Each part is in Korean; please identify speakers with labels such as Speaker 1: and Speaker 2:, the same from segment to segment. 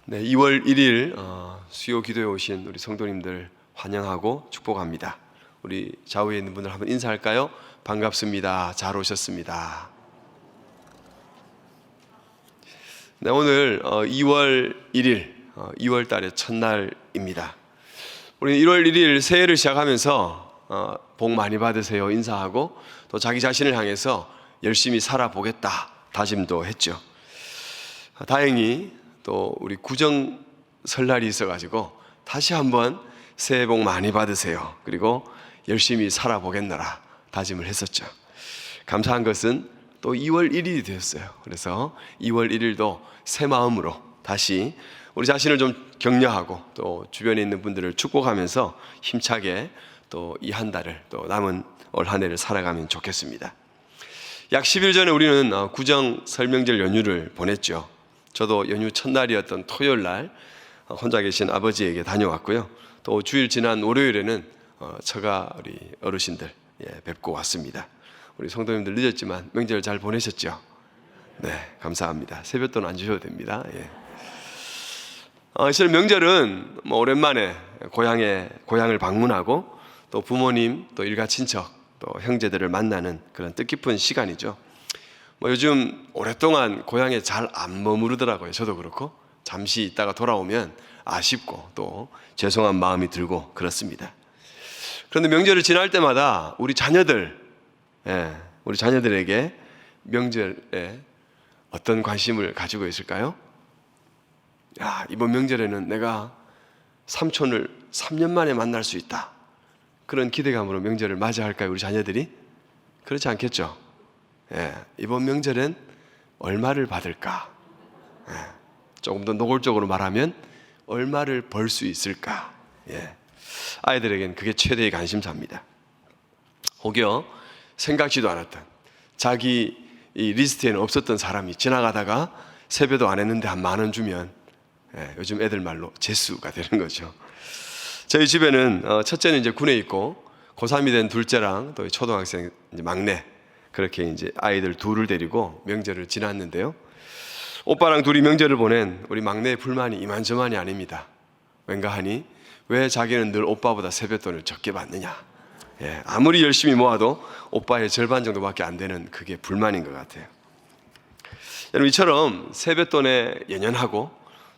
Speaker 1: 네, 2월 1일 수요 기도에 오신 우리 성도님들 환영하고 축복합니다. 우리 좌우에 있는 분들 한번 인사할까요? 반갑습니다. 잘 오셨습니다. 네, 오늘 2월 1일 2월 달의 첫날입니다. 우리 1월 1일 새해를 시작하면서 복 많이 받으세요 인사하고 또 자기 자신을 향해서 열심히 살아보겠다 다짐도 했죠. 다행히 또 우리 구정 설날이 있어가지고 다시 한번 새해 복 많이 받으세요. 그리고 열심히 살아보겠노라 다짐을 했었죠. 감사한 것은 또 2월 1일이 되었어요. 그래서 2월 1일도 새 마음으로 다시 우리 자신을 좀 격려하고 또 주변에 있는 분들을 축복하면서 힘차게 또 이 한 달을 또 남은 올 한 해를 살아가면 좋겠습니다. 약 10일 전에 우리는 구정 설명절 연휴를 보냈죠. 저도 연휴 첫날이었던 토요일 날 혼자 계신 아버지에게 다녀왔고요. 또 주일 지난 월요일에는 처가 우리 어르신들 뵙고 왔습니다. 우리 성도님들 늦었지만 명절 잘 보내셨죠? 네, 감사합니다. 세뱃돈 안 주셔도 됩니다. 사실 명절은 오랜만에 고향을 방문하고 또 부모님, 또 일가 친척, 또 형제들을 만나는 그런 뜻깊은 시간이죠. 요즘 오랫동안 고향에 잘 안 머무르더라고요. 저도 그렇고 잠시 있다가 돌아오면 아쉽고 또 죄송한 마음이 들고 그렇습니다. 그런데 명절을 지날 때마다 우리 자녀들에게 명절에 어떤 관심을 가지고 있을까요? 이번 명절에는 내가 삼촌을 3년 만에 만날 수 있다. 그런 기대감으로 명절을 맞이할까요? 우리 자녀들이? 그렇지 않겠죠? 이번 명절엔 얼마를 받을까? 조금 더 노골적으로 말하면 얼마를 벌 수 있을까? 아이들에겐 그게 최대의 관심사입니다. 혹여 생각지도 않았던 자기 이 리스트에는 없었던 사람이 지나가다가 세배도 안 했는데 한 10,000원 주면 요즘 애들 말로 재수가 되는 거죠. 저희 집에는 첫째는 이제 군에 있고 고3이 된 둘째랑 또 초등학생 이제 막내 그렇게 이제 아이들 둘을 데리고 명절을 지났는데요. 오빠랑 둘이 명절을 보낸 우리 막내의 불만이 이만저만이 아닙니다. 왠가 하니 왜 자기는 늘 오빠보다 세뱃돈을 적게 받느냐. 아무리 열심히 모아도 오빠의 절반 정도밖에 안 되는 그게 불만인 것 같아요. 여러분 이처럼 세뱃돈에 연연하고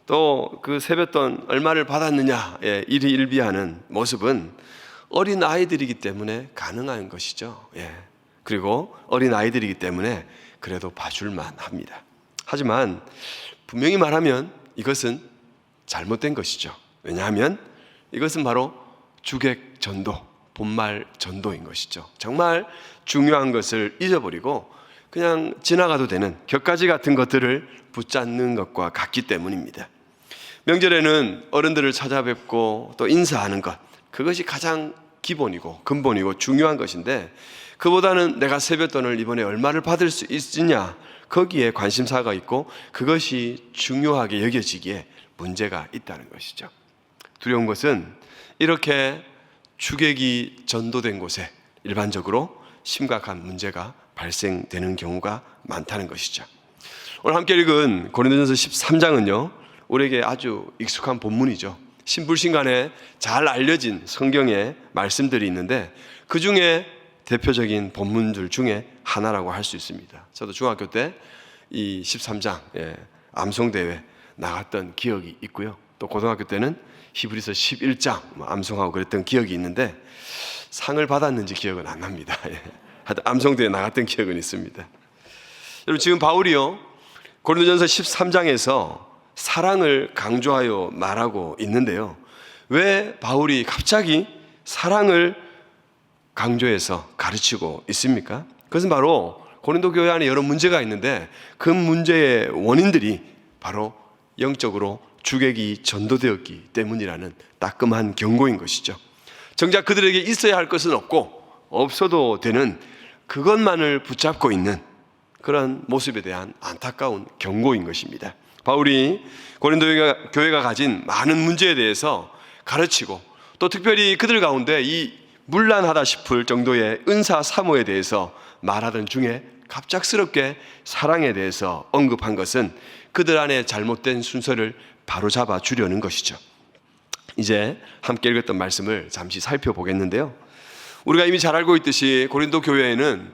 Speaker 1: 또 그 세뱃돈 얼마를 받았느냐 일희일비하는 모습은 어린 아이들이기 때문에 가능한 것이죠. 그리고 어린 아이들이기 때문에 그래도 봐줄만 합니다. 하지만 분명히 말하면 이것은 잘못된 것이죠. 왜냐하면 이것은 바로 주객 전도, 본말 전도인 것이죠. 정말 중요한 것을 잊어버리고 그냥 지나가도 되는 격가지 같은 것들을 붙잡는 것과 같기 때문입니다. 명절에는 어른들을 찾아뵙고 또 인사하는 것, 그것이 가장 기본이고 근본이고 중요한 것인데 그보다는 내가 세뱃돈을 이번에 얼마를 받을 수 있느냐 거기에 관심사가 있고 그것이 중요하게 여겨지기에 문제가 있다는 것이죠. 두려운 것은 이렇게 주객이 전도된 곳에 일반적으로 심각한 문제가 발생되는 경우가 많다는 것이죠. 오늘 함께 읽은 고린도전서 13장은요 우리에게 아주 익숙한 본문이죠. 신불신간에 잘 알려진 성경의 말씀들이 있는데 그 중에 대표적인 본문들 중에 하나라고 할 수 있습니다. 저도 중학교 때 이 13장 암송대회 나갔던 기억이 있고요. 또 고등학교 때는 히브리서 11장 암송하고 그랬던 기억이 있는데 상을 받았는지 기억은 안 납니다. 하여튼 암송대회 나갔던 기억은 있습니다. 여러분 지금 바울이요 고린도전서 13장에서 사랑을 강조하여 말하고 있는데요. 왜 바울이 갑자기 사랑을 강조해서 가르치고 있습니까? 그것은 바로 고린도 교회 안에 여러 문제가 있는데 그 문제의 원인들이 바로 영적으로 주객이 전도되었기 때문이라는 따끔한 경고인 것이죠. 정작 그들에게 있어야 할 것은 없고 없어도 되는 그것만을 붙잡고 있는 그런 모습에 대한 안타까운 경고인 것입니다. 바울이 고린도 교회가 가진 많은 문제에 대해서 가르치고 또 특별히 그들 가운데 이 문란하다 싶을 정도의 은사 사모에 대해서 말하던 중에 갑작스럽게 사랑에 대해서 언급한 것은 그들 안에 잘못된 순서를 바로잡아 주려는 것이죠. 이제 함께 읽었던 말씀을 잠시 살펴보겠는데요. 우리가 이미 잘 알고 있듯이 고린도 교회에는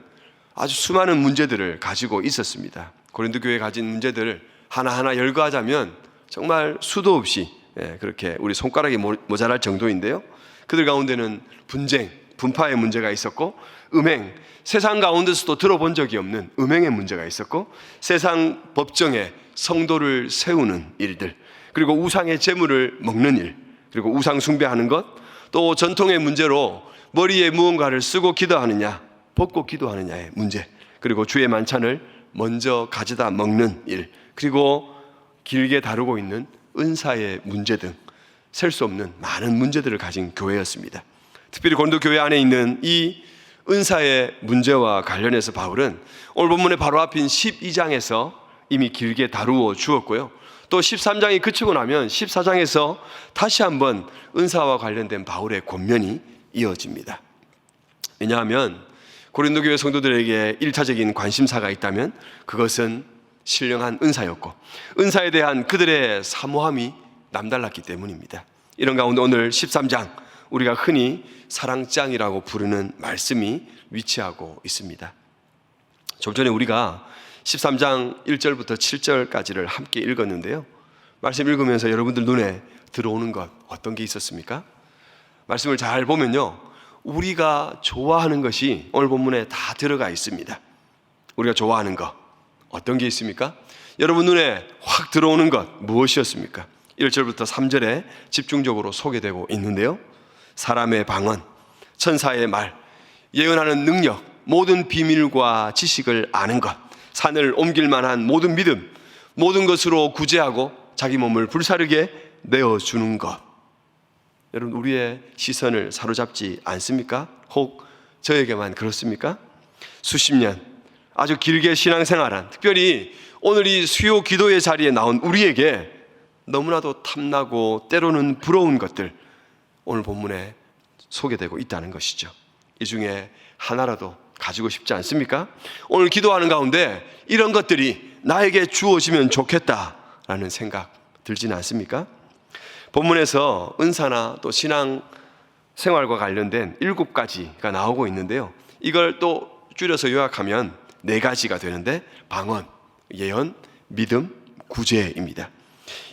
Speaker 1: 아주 수많은 문제들을 가지고 있었습니다. 고린도 교회에 가진 문제들을 하나하나 열거하자면 정말 수도 없이 그렇게 우리 손가락이 모자랄 정도인데요. 그들 가운데는 분쟁, 분파의 문제가 있었고, 음행, 세상 가운데서도 들어본 적이 없는 음행의 문제가 있었고, 세상 법정에 성도를 세우는 일들, 그리고 우상의 재물을 먹는 일, 그리고 우상 숭배하는 것, 또 전통의 문제로 머리에 무언가를 쓰고 기도하느냐, 벗고 기도하느냐의 문제, 그리고 주의 만찬을 먼저 가져다 먹는 일, 그리고 길게 다루고 있는 은사의 문제 등 셀 수 없는 많은 문제들을 가진 교회였습니다. 특별히 고린도 교회 안에 있는 이 은사의 문제와 관련해서 바울은 오늘 본문의 바로 앞인 12장에서 이미 길게 다루어 주었고요. 또 13장이 그치고 나면 14장에서 다시 한번 은사와 관련된 바울의 권면이 이어집니다. 왜냐하면 고린도 교회 성도들에게 1차적인 관심사가 있다면 그것은 신령한 은사였고, 은사에 대한 그들의 사모함이 남달랐기 때문입니다. 이런 가운데 오늘 13장, 우리가 흔히 사랑장이라고 부르는 말씀이 위치하고 있습니다. 좀 전에 우리가 13장 1절부터 7절까지를 함께 읽었는데요. 말씀 읽으면서 여러분들 눈에 들어오는 것 어떤 게 있었습니까? 말씀을 잘 보면요, 우리가 좋아하는 것이 오늘 본문에 다 들어가 있습니다. 우리가 좋아하는 것 어떤 게 있습니까? 여러분 눈에 확 들어오는 것 무엇이었습니까? 1절부터 3절에 집중적으로 소개되고 있는데요. 사람의 방언, 천사의 말, 예언하는 능력, 모든 비밀과 지식을 아는 것, 산을 옮길 만한 모든 믿음, 모든 것으로 구제하고 자기 몸을 불사르게 내어주는 것. 여러분, 우리의 시선을 사로잡지 않습니까? 혹 저에게만 그렇습니까? 수십 년 아주 길게 신앙생활한, 특별히 오늘 이 수요 기도의 자리에 나온 우리에게 너무나도 탐나고 때로는 부러운 것들, 오늘 본문에 소개되고 있다는 것이죠. 이 중에 하나라도 가지고 싶지 않습니까? 오늘 기도하는 가운데 이런 것들이 나에게 주어지면 좋겠다라는 생각 들지는 않습니까? 본문에서 은사나 또 신앙 생활과 관련된 7가지가 나오고 있는데요. 이걸 또 줄여서 요약하면 4가지가 되는데, 방언, 예언, 믿음, 구제입니다.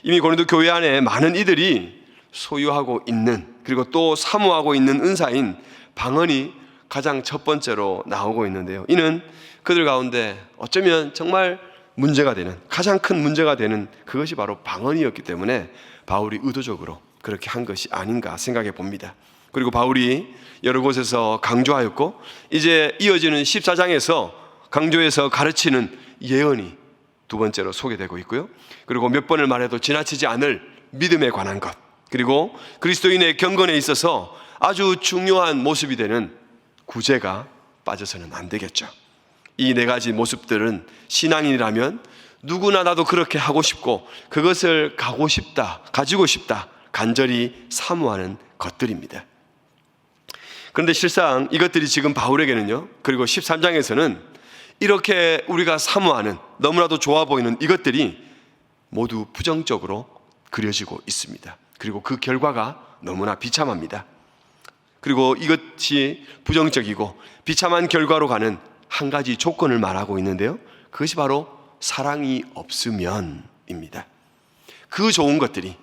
Speaker 1: 이미 고린도 교회 안에 많은 이들이 소유하고 있는, 그리고 또 사모하고 있는 은사인 방언이 가장 첫 번째로 나오고 있는데요. 이는 그들 가운데 어쩌면 정말 문제가 되는, 가장 큰 문제가 되는 그것이 바로 방언이었기 때문에 바울이 의도적으로 그렇게 한 것이 아닌가 생각해 봅니다. 그리고 바울이 여러 곳에서 강조하였고, 이제 이어지는 14장에서 강조해서 가르치는 예언이 두 번째로 소개되고 있고요. 그리고 몇 번을 말해도 지나치지 않을 믿음에 관한 것, 그리고 그리스도인의 경건에 있어서 아주 중요한 모습이 되는 구제가 빠져서는 안 되겠죠. 이 4가지 모습들은 신앙인이라면 누구나 나도 그렇게 하고 싶고 그것을 가지고 싶다 간절히 사모하는 것들입니다. 그런데 실상 이것들이 지금 바울에게는요, 그리고 13장에서는 이렇게 우리가 사모하는, 너무나도 좋아 보이는 이것들이 모두 부정적으로 그려지고 있습니다. 그리고 그 결과가 너무나 비참합니다. 그리고 이것이 부정적이고 비참한 결과로 가는 한 가지 조건을 말하고 있는데요. 그것이 바로 사랑이 없으면입니다. 그 좋은 것들이,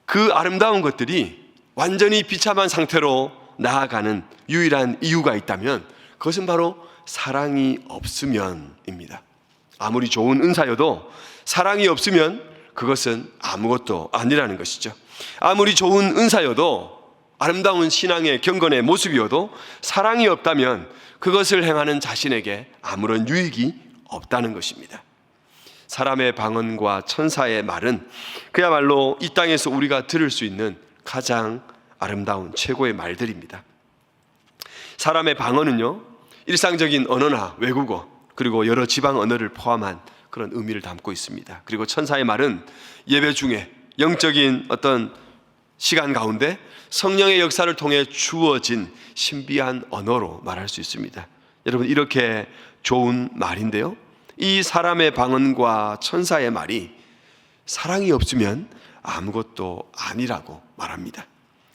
Speaker 1: 그 아름다운 것들이 완전히 비참한 상태로 나아가는 유일한 이유가 있다면 그것은 바로 사랑이 없으면입니다. 아무리 좋은 은사여도 사랑이 없으면 그것은 아무것도 아니라는 것이죠. 아무리 좋은 은사여도, 아름다운 신앙의 경건의 모습이어도 사랑이 없다면 그것을 행하는 자신에게 아무런 유익이 없다는 것입니다. 사람의 방언과 천사의 말은 그야말로 이 땅에서 우리가 들을 수 있는 가장 아름다운 최고의 말들입니다. 사람의 방언은요, 일상적인 언어나 외국어, 그리고 여러 지방 언어를 포함한 그런 의미를 담고 있습니다. 그리고 천사의 말은 예배 중에 영적인 어떤 시간 가운데 성령의 역사를 통해 주어진 신비한 언어로 말할 수 있습니다. 여러분, 이렇게 좋은 말인데요, 이 사람의 방언과 천사의 말이 사랑이 없으면 아무것도 아니라고 말합니다.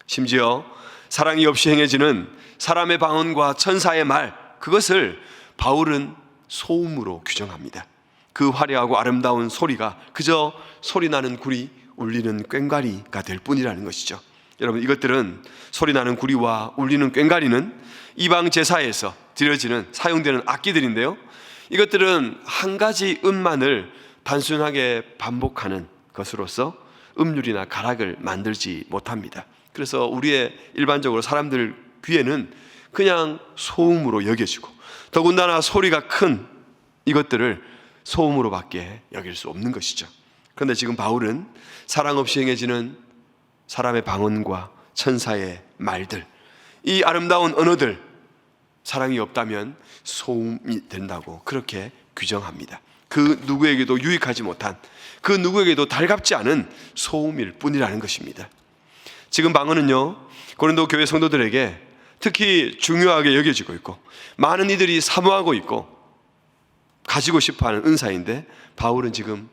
Speaker 1: 심지어 사랑이 없이 행해지는 사람의 방언과 천사의 말, 그것을 바울은 소음으로 규정합니다. 그 화려하고 아름다운 소리가 그저 소리나는 구리, 울리는 꽹과리가 될 뿐이라는 것이죠. 여러분, 이것들은, 소리나는 구리와 울리는 꽹과리는 이방 제사에서 드려지는, 사용되는 악기들인데요, 이것들은 한 가지 음만을 단순하게 반복하는 것으로서 음률이나 가락을 만들지 못합니다. 그래서 우리의 일반적으로 사람들 귀에는 그냥 소음으로 여겨지고, 더군다나 소리가 큰 이것들을 소음으로밖에 여길 수 없는 것이죠. 그런데 지금 바울은 사랑 없이 행해지는 사람의 방언과 천사의 말들, 이 아름다운 언어들, 사랑이 없다면 소음이 된다고 그렇게 규정합니다. 그 누구에게도 유익하지 못한, 그 누구에게도 달갑지 않은 소음일 뿐이라는 것입니다. 지금 방언은요, 고린도 교회 성도들에게 특히 중요하게 여겨지고 있고, 많은 이들이 사모하고 있고 가지고 싶어하는 은사인데, 바울은 지금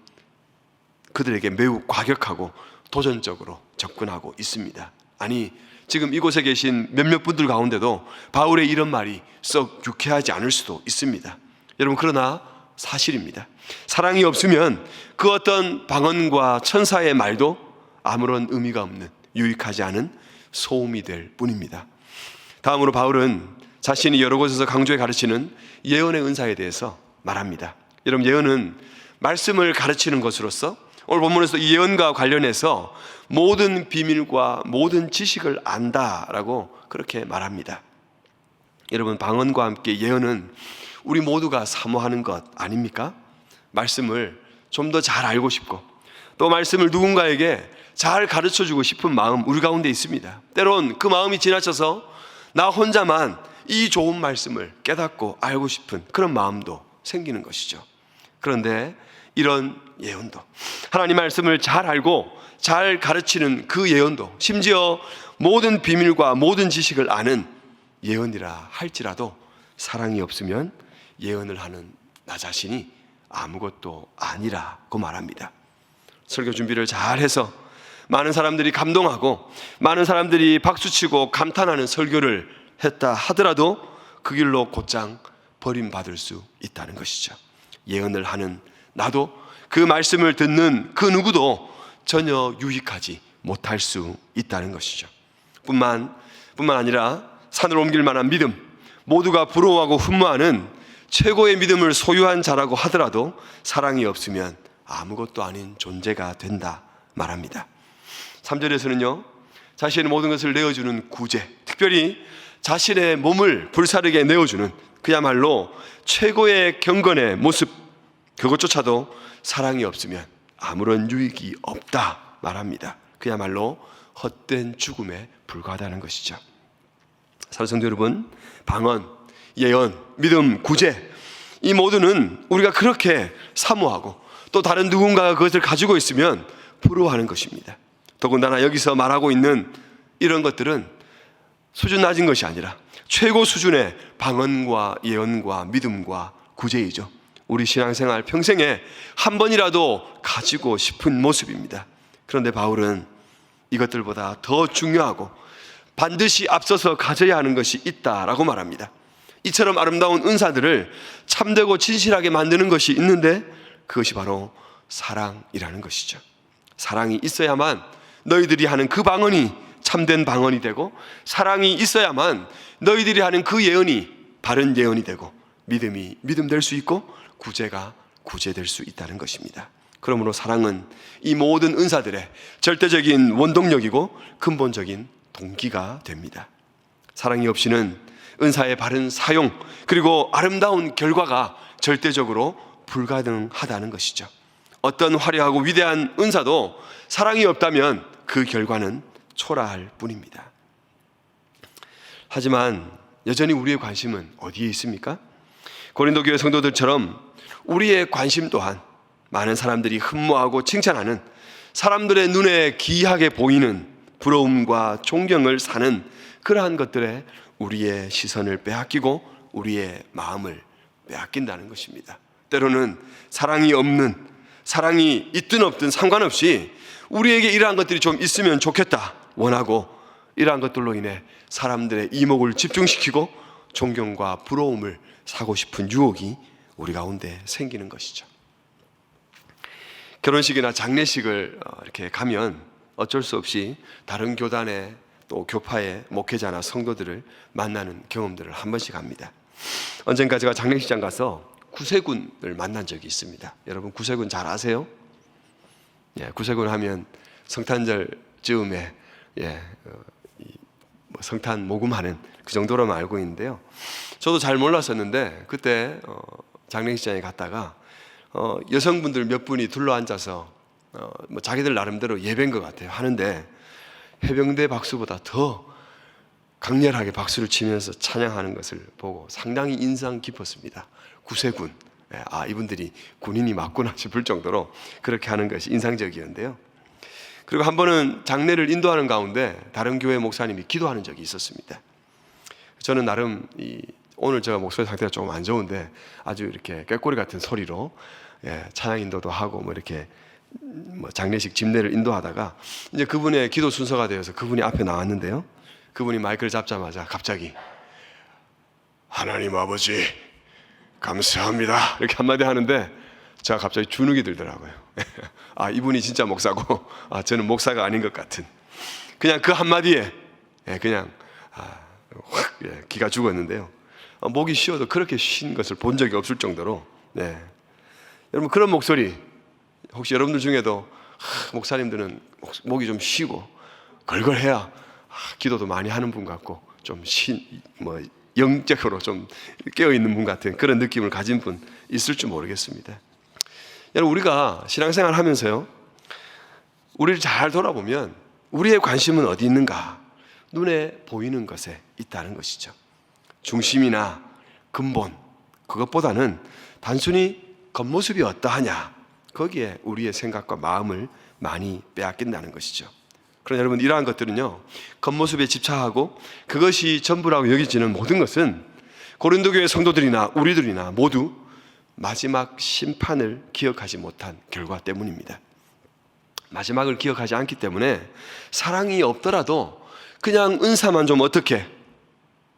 Speaker 1: 그들에게 매우 과격하고 도전적으로 접근하고 있습니다. 아니, 지금 이곳에 계신 몇몇 분들 가운데도 바울의 이런 말이 썩 유쾌하지 않을 수도 있습니다. 여러분, 그러나 사실입니다. 사랑이 없으면 그 어떤 방언과 천사의 말도 아무런 의미가 없는, 유익하지 않은 소음이 될 뿐입니다. 다음으로 바울은 자신이 여러 곳에서 강조해 가르치는 예언의 은사에 대해서 말합니다. 여러분, 예언은 말씀을 가르치는 것으로서 오늘 본문에서 이 예언과 관련해서 모든 비밀과 모든 지식을 안다라고 그렇게 말합니다. 여러분, 방언과 함께 예언은 우리 모두가 사모하는 것 아닙니까? 말씀을 좀 더 잘 알고 싶고, 또 말씀을 누군가에게 잘 가르쳐주고 싶은 마음 우리 가운데 있습니다. 때론 그 마음이 지나쳐서 나 혼자만 이 좋은 말씀을 깨닫고 알고 싶은 그런 마음도 생기는 것이죠. 그런데 이런 예언도, 하나님 말씀을 잘 알고 잘 가르치는 그 예언도, 심지어 모든 비밀과 모든 지식을 아는 예언이라 할지라도 사랑이 없으면 예언을 하는 나 자신이 아무것도 아니라고 말합니다. 설교 준비를 잘 해서 많은 사람들이 감동하고 많은 사람들이 박수치고 감탄하는 설교를 했다 하더라도 그 길로 곧장 버림받을 수 있다는 것이죠. 예언을 하는 나도, 그 말씀을 듣는 그 누구도 전혀 유익하지 못할 수 있다는 것이죠. 뿐만 아니라 산을 옮길 만한 믿음, 모두가 부러워하고 흠모하는 최고의 믿음을 소유한 자라고 하더라도 사랑이 없으면 아무것도 아닌 존재가 된다 말합니다. 3절에서는요, 자신의 모든 것을 내어주는 구제, 특별히 자신의 몸을 불사르게 내어주는 그야말로 최고의 경건의 모습, 그것조차도 사랑이 없으면 아무런 유익이 없다 말합니다. 그야말로 헛된 죽음에 불과하다는 것이죠. 사랑성도 여러분, 방언, 예언, 믿음, 구제, 이 모두는 우리가 그렇게 사모하고 또 다른 누군가가 그것을 가지고 있으면 부러워하는 것입니다. 더군다나 여기서 말하고 있는 이런 것들은 수준 낮은 것이 아니라 최고 수준의 방언과 예언과 믿음과 구제이죠. 우리 신앙생활 평생에 한 번이라도 가지고 싶은 모습입니다. 그런데 바울은 이것들보다 더 중요하고 반드시 앞서서 가져야 하는 것이 있다라고 말합니다. 이처럼 아름다운 은사들을 참되고 진실하게 만드는 것이 있는데, 그것이 바로 사랑이라는 것이죠. 사랑이 있어야만 너희들이 하는 그 방언이 참된 방언이 되고, 사랑이 있어야만 너희들이 하는 그 예언이 바른 예언이 되고, 믿음이 믿음 될 수 있고, 구제가 구제될 수 있다는 것입니다. 그러므로 사랑은 이 모든 은사들의 절대적인 원동력이고 근본적인 동기가 됩니다. 사랑이 없이는 은사의 바른 사용, 그리고 아름다운 결과가 절대적으로 불가능하다는 것이죠. 어떤 화려하고 위대한 은사도 사랑이 없다면 그 결과는 초라할 뿐입니다. 하지만 여전히 우리의 관심은 어디에 있습니까? 고린도 교회 성도들처럼 우리의 관심 또한 많은 사람들이 흠모하고 칭찬하는, 사람들의 눈에 기이하게 보이는 부러움과 존경을 사는 그러한 것들에 우리의 시선을 빼앗기고 우리의 마음을 빼앗긴다는 것입니다. 때로는 사랑이 없는, 사랑이 있든 없든 상관없이 우리에게 이러한 것들이 좀 있으면 좋겠다 원하고, 이러한 것들로 인해 사람들의 이목을 집중시키고 존경과 부러움을 사고 싶은 유혹이 우리 가운데 생기는 것이죠. 결혼식이나 장례식을 이렇게 가면 어쩔 수 없이 다른 교단의 또 교파의 목회자나 성도들을 만나는 경험들을 한 번씩 합니다. 언젠가 제가 장례식장 가서 구세군을 만난 적이 있습니다. 여러분 구세군 잘 아세요? 예, 구세군 하면 성탄절 즈음에 성탄 모금하는 그 정도로만 알고 있는데요. 저도 잘 몰랐었는데 그때 장례식장에 갔다가 여성분들 몇 분이 둘러앉아서 자기들 나름대로 예배인 것 같아요 하는데, 해병대 박수보다 더 강렬하게 박수를 치면서 찬양하는 것을 보고 상당히 인상 깊었습니다. 구세군, 이분들이 군인이 맞구나 싶을 정도로 그렇게 하는 것이 인상적이었는데요. 그리고 한 번은 장례를 인도하는 가운데 다른 교회 목사님이 기도하는 적이 있었습니다. 저는 나름 오늘 제가 목소리 상태가 조금 안 좋은데 아주 이렇게 꾀꼬리 같은 소리로 찬양 인도도 하고 이렇게 장례식 집례를 인도하다가 이제 그분의 기도 순서가 되어서 그분이 앞에 나왔는데요. 그분이 마이크를 잡자마자 갑자기 하나님 아버지 감사합니다 이렇게 한마디 하는데 제가 갑자기 주눅이 들더라고요. 이분이 진짜 목사고 저는 목사가 아닌 것 같은, 그냥 그 한마디에 그냥 확 기가 죽었는데요. 목이 쉬어도 그렇게 쉰 것을 본 적이 없을 정도로 여러분 그런 목소리 혹시 여러분들 중에도 목사님들은 목이 좀 쉬고 걸걸해야 기도도 많이 하는 분 같고 좀 영적으로 좀 깨어있는 분 같은 그런 느낌을 가진 분 있을 줄 모르겠습니다. 여러분 우리가 신앙생활 하면서요, 우리를 잘 돌아보면 우리의 관심은 어디 있는가? 눈에 보이는 것에 있다는 것이죠. 중심이나 근본, 그것보다는 단순히 겉모습이 어떠하냐, 거기에 우리의 생각과 마음을 많이 빼앗긴다는 것이죠. 그러나 여러분 이러한 것들은요, 겉모습에 집착하고 그것이 전부라고 여기지는 모든 것은 고린도 교회 성도들이나 우리들이나 모두 마지막 심판을 기억하지 못한 결과 때문입니다. 마지막을 기억하지 않기 때문에 사랑이 없더라도 그냥 은사만 좀 어떻게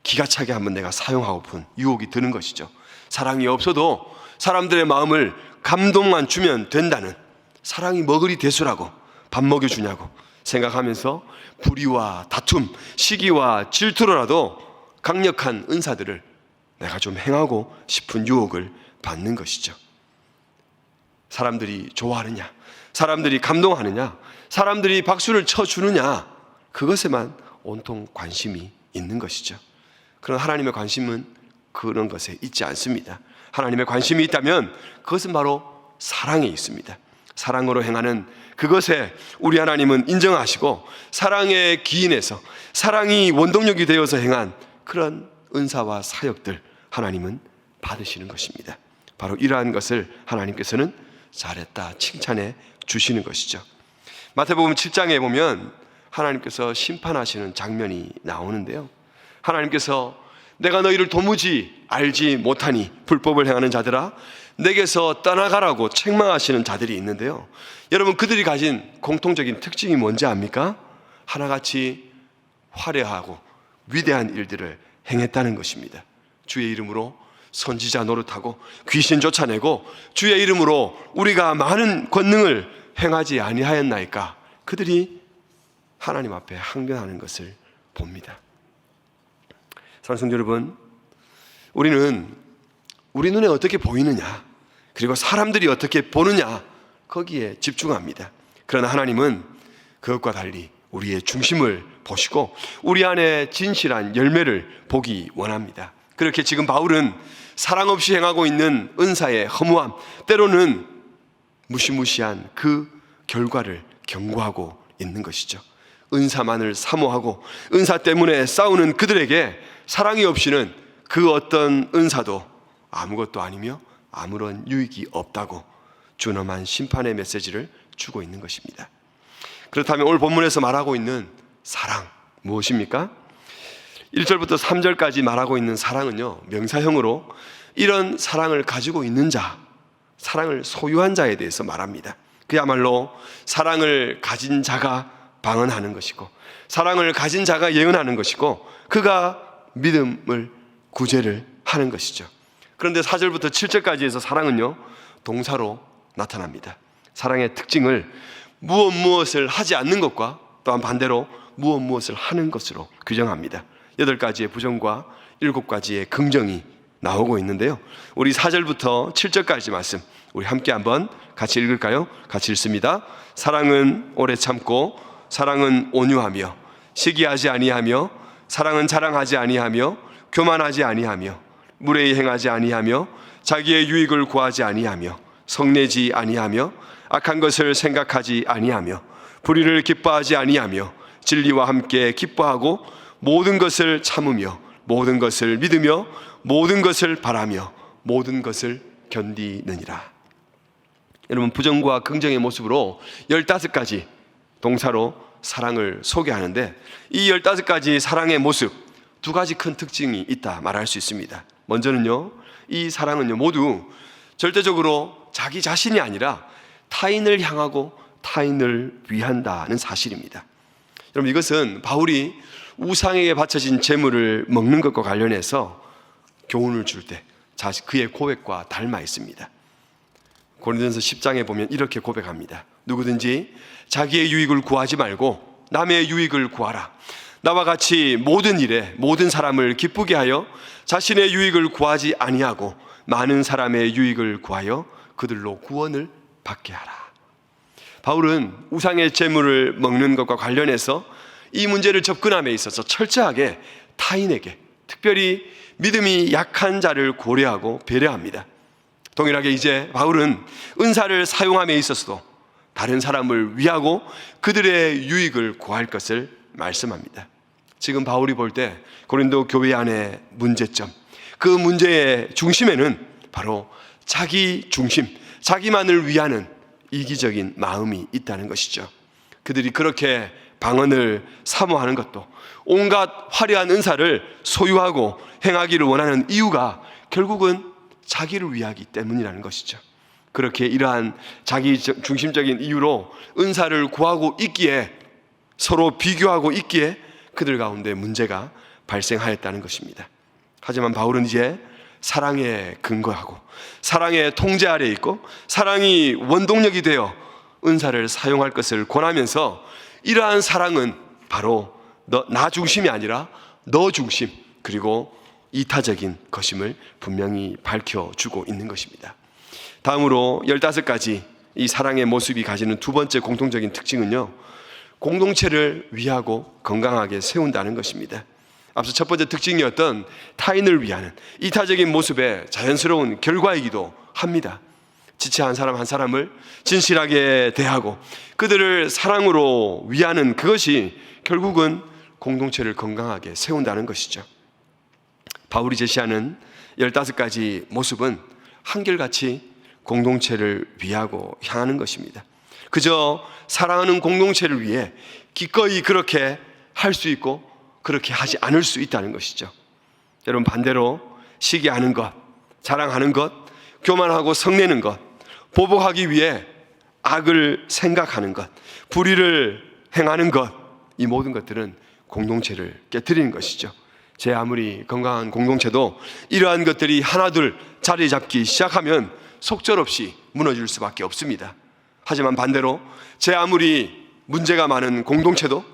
Speaker 1: 기가 차게 한번 내가 사용하고픈 유혹이 드는 것이죠. 사랑이 없어도 사람들의 마음을 감동만 주면 된다는, 사랑이 먹으리 대수라고 밥 먹여주냐고 생각하면서 불의와 다툼, 시기와 질투로라도 강력한 은사들을 내가 좀 행하고 싶은 유혹을 받는 것이죠. 사람들이 좋아하느냐, 사람들이 감동하느냐, 사람들이 박수를 쳐주느냐, 그것에만 온통 관심이 있는 것이죠. 그러나 하나님의 관심은 그런 것에 있지 않습니다. 하나님의 관심이 있다면 그것은 바로 사랑에 있습니다. 사랑으로 행하는 그것에 우리 하나님은 인정하시고, 사랑의 기인에서 사랑이 원동력이 되어서 행한 그런 은사와 사역들 하나님은 받으시는 것입니다. 바로 이러한 것을 하나님께서는 잘했다 칭찬해 주시는 것이죠. 마태복음 7장에 보면 하나님께서 심판하시는 장면이 나오는데요, 하나님께서 내가 너희를 도무지 알지 못하니 불법을 행하는 자들아 내게서 떠나가라고 책망하시는 자들이 있는데요, 여러분 그들이 가진 공통적인 특징이 뭔지 압니까? 하나같이 화려하고 위대한 일들을 행했다는 것입니다. 주의 이름으로 선지자 노릇하고 귀신 쫓아내고 주의 이름으로 우리가 많은 권능을 행하지 아니하였나이까, 그들이 하나님 앞에 항변하는 것을 봅니다. 사랑하는 성도 여러분, 우리는 우리 눈에 어떻게 보이느냐, 그리고 사람들이 어떻게 보느냐, 거기에 집중합니다. 그러나 하나님은 그것과 달리 우리의 중심을 보시고 우리 안에 진실한 열매를 보기 원합니다. 그렇게 지금 바울은 사랑 없이 행하고 있는 은사의 허무함, 때로는 무시무시한 그 결과를 경고하고 있는 것이죠. 은사만을 사모하고 은사 때문에 싸우는 그들에게 사랑이 없이는 그 어떤 은사도 아무것도 아니며 아무런 유익이 없다고 준엄한 심판의 메시지를 주고 있는 것입니다. 그렇다면 오늘 본문에서 말하고 있는 사랑 무엇입니까? 1절부터 3절까지 말하고 있는 사랑은요, 명사형으로 이런 사랑을 가지고 있는 자, 사랑을 소유한 자에 대해서 말합니다. 그야말로 사랑을 가진 자가 방언하는 것이고, 사랑을 가진 자가 예언하는 것이고, 그가 믿음을 구제를 하는 것이죠. 그런데 4절부터 7절까지에서 사랑은요, 동사로 나타납니다. 사랑의 특징을 무엇을 하지 않는 것과 또한 반대로 무엇을 하는 것으로 규정합니다. 8가지의 부정과 7가지의 긍정이 나오고 있는데요, 우리 4절부터 7절까지 말씀 우리 함께 한번 같이 읽을까요? 같이 읽습니다. 사랑은 오래 참고, 사랑은 온유하며, 시기하지 아니하며, 사랑은 자랑하지 아니하며, 교만하지 아니하며, 무례히 행하지 아니하며, 자기의 유익을 구하지 아니하며, 성내지 아니하며, 악한 것을 생각하지 아니하며, 불의를 기뻐하지 아니하며, 진리와 함께 기뻐하고, 모든 것을 참으며, 모든 것을 믿으며, 모든 것을 바라며, 모든 것을 견디느니라. 여러분, 부정과 긍정의 모습으로 15가지 동사로 사랑을 소개하는데, 이 15가지 사랑의 모습, 2가지 큰 특징이 있다 말할 수 있습니다. 먼저는요, 이 사랑은요, 모두 절대적으로 자기 자신이 아니라 타인을 향하고 타인을 위한다는 사실입니다. 여러분, 이것은 바울이 우상에게 바쳐진 제물을 먹는 것과 관련해서 교훈을 줄 때 그의 고백과 닮아 있습니다. 고린도전서 10장에 보면 이렇게 고백합니다. 누구든지 자기의 유익을 구하지 말고 남의 유익을 구하라. 나와 같이 모든 일에 모든 사람을 기쁘게 하여 자신의 유익을 구하지 아니하고 많은 사람의 유익을 구하여 그들로 구원을 받게 하라. 바울은 우상의 제물을 먹는 것과 관련해서 이 문제를 접근함에 있어서 철저하게 타인에게, 특별히 믿음이 약한 자를 고려하고 배려합니다. 동일하게 이제 바울은 은사를 사용함에 있어서도 다른 사람을 위하고 그들의 유익을 구할 것을 말씀합니다. 지금 바울이 볼 때 고린도 교회 안의 문제점, 그 문제의 중심에는 바로 자기 중심, 자기만을 위하는 이기적인 마음이 있다는 것이죠. 그들이 그렇게 방언을 사모하는 것도, 온갖 화려한 은사를 소유하고 행하기를 원하는 이유가 결국은 자기를 위하기 때문이라는 것이죠. 그렇게 이러한 자기 중심적인 이유로 은사를 구하고 있기에, 서로 비교하고 있기에 그들 가운데 문제가 발생하였다는 것입니다. 하지만 바울은 이제 사랑에 근거하고 사랑의 통제 아래 있고 사랑이 원동력이 되어 은사를 사용할 것을 권하면서, 이러한 사랑은 바로 나 중심이 아니라 너 중심, 그리고 이타적인 것임을 분명히 밝혀주고 있는 것입니다. 다음으로 15가지 이 사랑의 모습이 가지는 2번째 공통적인 특징은요, 공동체를 위하고 건강하게 세운다는 것입니다. 앞서 첫 번째 특징이었던 타인을 위하는 이타적인 모습의 자연스러운 결과이기도 합니다. 지체한 사람 한 사람을 진실하게 대하고 그들을 사랑으로 위하는 그것이 결국은 공동체를 건강하게 세운다는 것이죠. 바울이 제시하는 15가지 모습은 한결같이 공동체를 위하고 향하는 것입니다. 그저 사랑하는 공동체를 위해 기꺼이 그렇게 할 수 있고 그렇게 하지 않을 수 있다는 것이죠. 여러분, 반대로 시기하는 것, 자랑하는 것, 교만하고 성내는 것, 보복하기 위해 악을 생각하는 것, 불의를 행하는 것, 이 모든 것들은 공동체를 깨트리는 것이죠. 제 아무리 건강한 공동체도 이러한 것들이 하나둘 자리 잡기 시작하면 속절없이 무너질 수밖에 없습니다. 하지만 반대로 제 아무리 문제가 많은 공동체도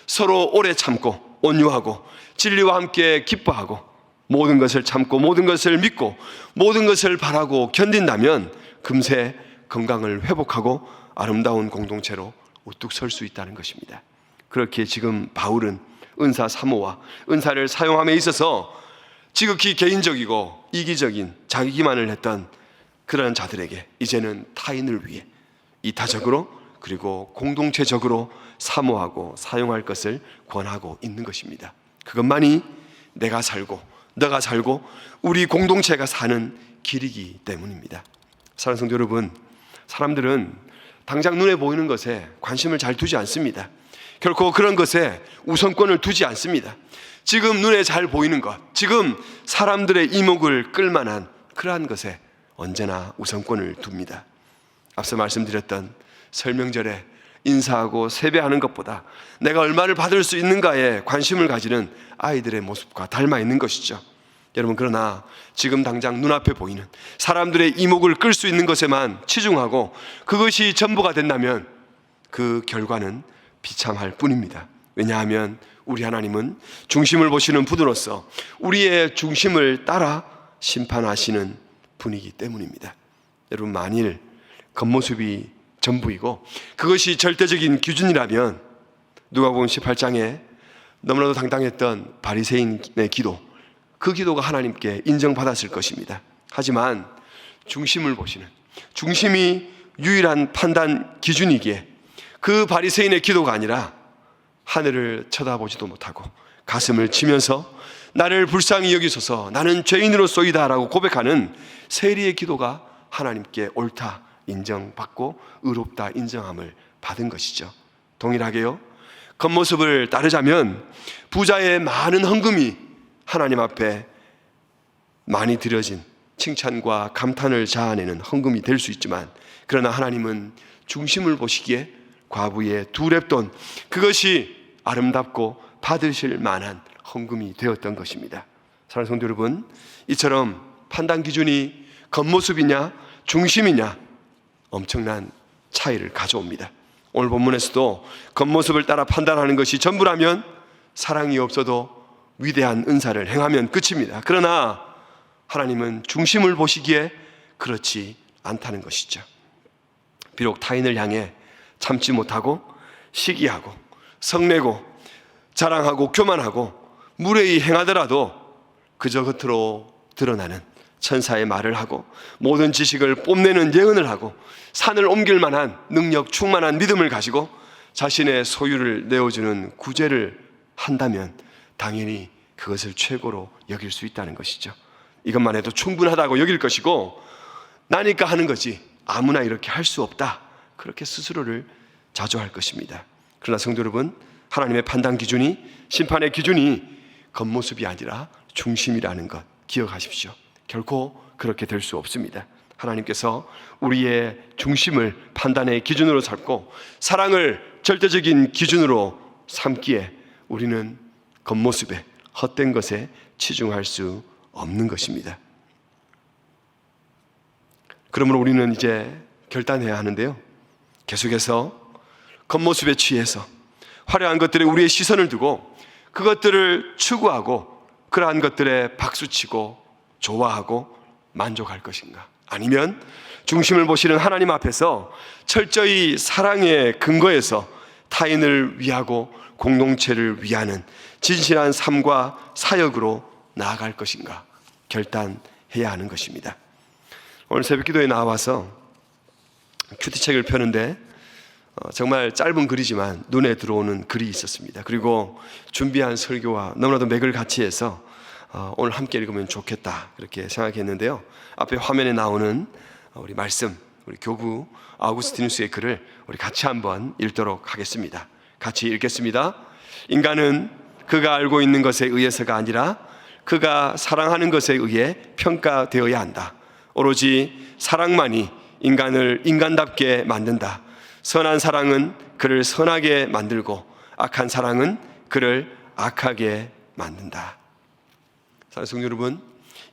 Speaker 1: 서로 오래 참고 온유하고 진리와 함께 기뻐하고 모든 것을 참고 모든 것을 믿고 모든 것을 바라고 견딘다면 금세 건강을 회복하고 아름다운 공동체로 우뚝 설 수 있다는 것입니다. 그렇게 지금 바울은 은사 사모와 은사를 사용함에 있어서 지극히 개인적이고 이기적인 자기만을 했던 그런 자들에게 이제는 타인을 위해 이타적으로 그리고 공동체적으로 사모하고 사용할 것을 권하고 있는 것입니다. 그것만이 내가 살고 너가 살고 우리 공동체가 사는 길이기 때문입니다. 사랑하는 성도 여러분, 사람들은 당장 눈에 보이는 것에 관심을 잘 두지 않습니다. 결코 그런 것에 우선권을 두지 않습니다. 지금 눈에 잘 보이는 것, 지금 사람들의 이목을 끌만한 그러한 것에 언제나 우선권을 둡니다. 앞서 말씀드렸던 설명절에 인사하고 세배하는 것보다 내가 얼마를 받을 수 있는가에 관심을 가지는 아이들의 모습과 닮아 있는 것이죠. 여러분, 그러나 지금 당장 눈앞에 보이는 사람들의 이목을 끌 수 있는 것에만 치중하고 그것이 전부가 된다면 그 결과는 비참할 뿐입니다. 왜냐하면 우리 하나님은 중심을 보시는 분으로서 우리의 중심을 따라 심판하시는 분이기 때문입니다. 여러분, 만일 겉모습이 전부이고 그것이 절대적인 기준이라면 누가복음 18장에 너무나도 당당했던 바리새인의 기도, 그 기도가 하나님께 인정받았을 것입니다. 하지만 중심을 보시는, 중심이 유일한 판단 기준이기에 그 바리새인의 기도가 아니라 하늘을 쳐다보지도 못하고 가슴을 치면서 나를 불쌍히 여기소서, 나는 죄인으로소이다 라고 고백하는 세리의 기도가 하나님께 옳다 인정받고 의롭다 인정함을 받은 것이죠. 동일하게요, 겉모습을 따르자면 부자의 많은 헌금이 하나님 앞에 많이 드려진 칭찬과 감탄을 자아내는 헌금이 될 수 있지만, 그러나 하나님은 중심을 보시기에 과부의 2렙돈, 그것이 아름답고 받으실 만한 헌금이 되었던 것입니다. 사랑하는 성도 여러분, 이처럼 판단 기준이 겉모습이냐 중심이냐 엄청난 차이를 가져옵니다. 오늘 본문에서도 겉모습을 따라 판단하는 것이 전부라면 사랑이 없어도 위대한 은사를 행하면 끝입니다. 그러나 하나님은 중심을 보시기에 그렇지 않다는 것이죠. 비록 타인을 향해 참지 못하고 시기하고 성내고 자랑하고 교만하고 무례히 행하더라도 그저 겉으로 드러나는 천사의 말을 하고 모든 지식을 뽐내는 예언을 하고 산을 옮길 만한 능력 충만한 믿음을 가지고 자신의 소유를 내어주는 구제를 한다면 당연히 그것을 최고로 여길 수 있다는 것이죠. 이것만 해도 충분하다고 여길 것이고, 나니까 하는 거지 아무나 이렇게 할 수 없다, 그렇게 스스로를 자조할 것입니다. 그러나 성도 여러분, 하나님의 판단 기준이, 심판의 기준이 겉모습이 아니라 중심이라는 것 기억하십시오. 결코 그렇게 될 수 없습니다. 하나님께서 우리의 중심을 판단의 기준으로 삼고 사랑을 절대적인 기준으로 삼기에 우리는 겉모습에, 헛된 것에 치중할 수 없는 것입니다. 그러므로 우리는 이제 결단해야 하는데요, 계속해서 겉모습에 취해서 화려한 것들에 우리의 시선을 두고 그것들을 추구하고 그러한 것들에 박수치고 좋아하고 만족할 것인가, 아니면 중심을 보시는 하나님 앞에서 철저히 사랑의 근거에서 타인을 위하고 공동체를 위하는 진실한 삶과 사역으로 나아갈 것인가 결단해야 하는 것입니다. 오늘 새벽기도에 나와서 큐티책을 펴는데 정말 짧은 글이지만 눈에 들어오는 글이 있었습니다. 그리고 준비한 설교와 너무나도 맥을 같이 해서 오늘 함께 읽으면 좋겠다 그렇게 생각했는데요, 앞에 화면에 나오는 우리 말씀, 우리 교구 아우구스티누스의 글을 우리 같이 한번 읽도록 하겠습니다. 같이 읽겠습니다. 인간은 그가 알고 있는 것에 의해서가 아니라 그가 사랑하는 것에 의해 평가되어야 한다. 오로지 사랑만이 인간을 인간답게 만든다. 선한 사랑은 그를 선하게 만들고 악한 사랑은 그를 악하게 만든다. 사랑하는 성도 여러분,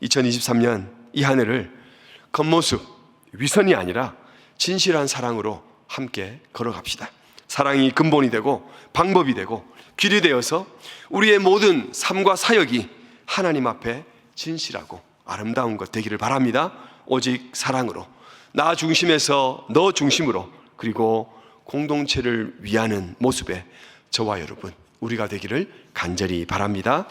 Speaker 1: 2023년 이 한 해를 겉모습, 위선이 아니라 진실한 사랑으로 함께 걸어갑시다. 사랑이 근본이 되고 방법이 되고 길이 되어서 우리의 모든 삶과 사역이 하나님 앞에 진실하고 아름다운 것 되기를 바랍니다. 오직 사랑으로, 나 중심에서 너 중심으로, 그리고 공동체를 위하는 모습에 저와 여러분 우리가 되기를 간절히 바랍니다.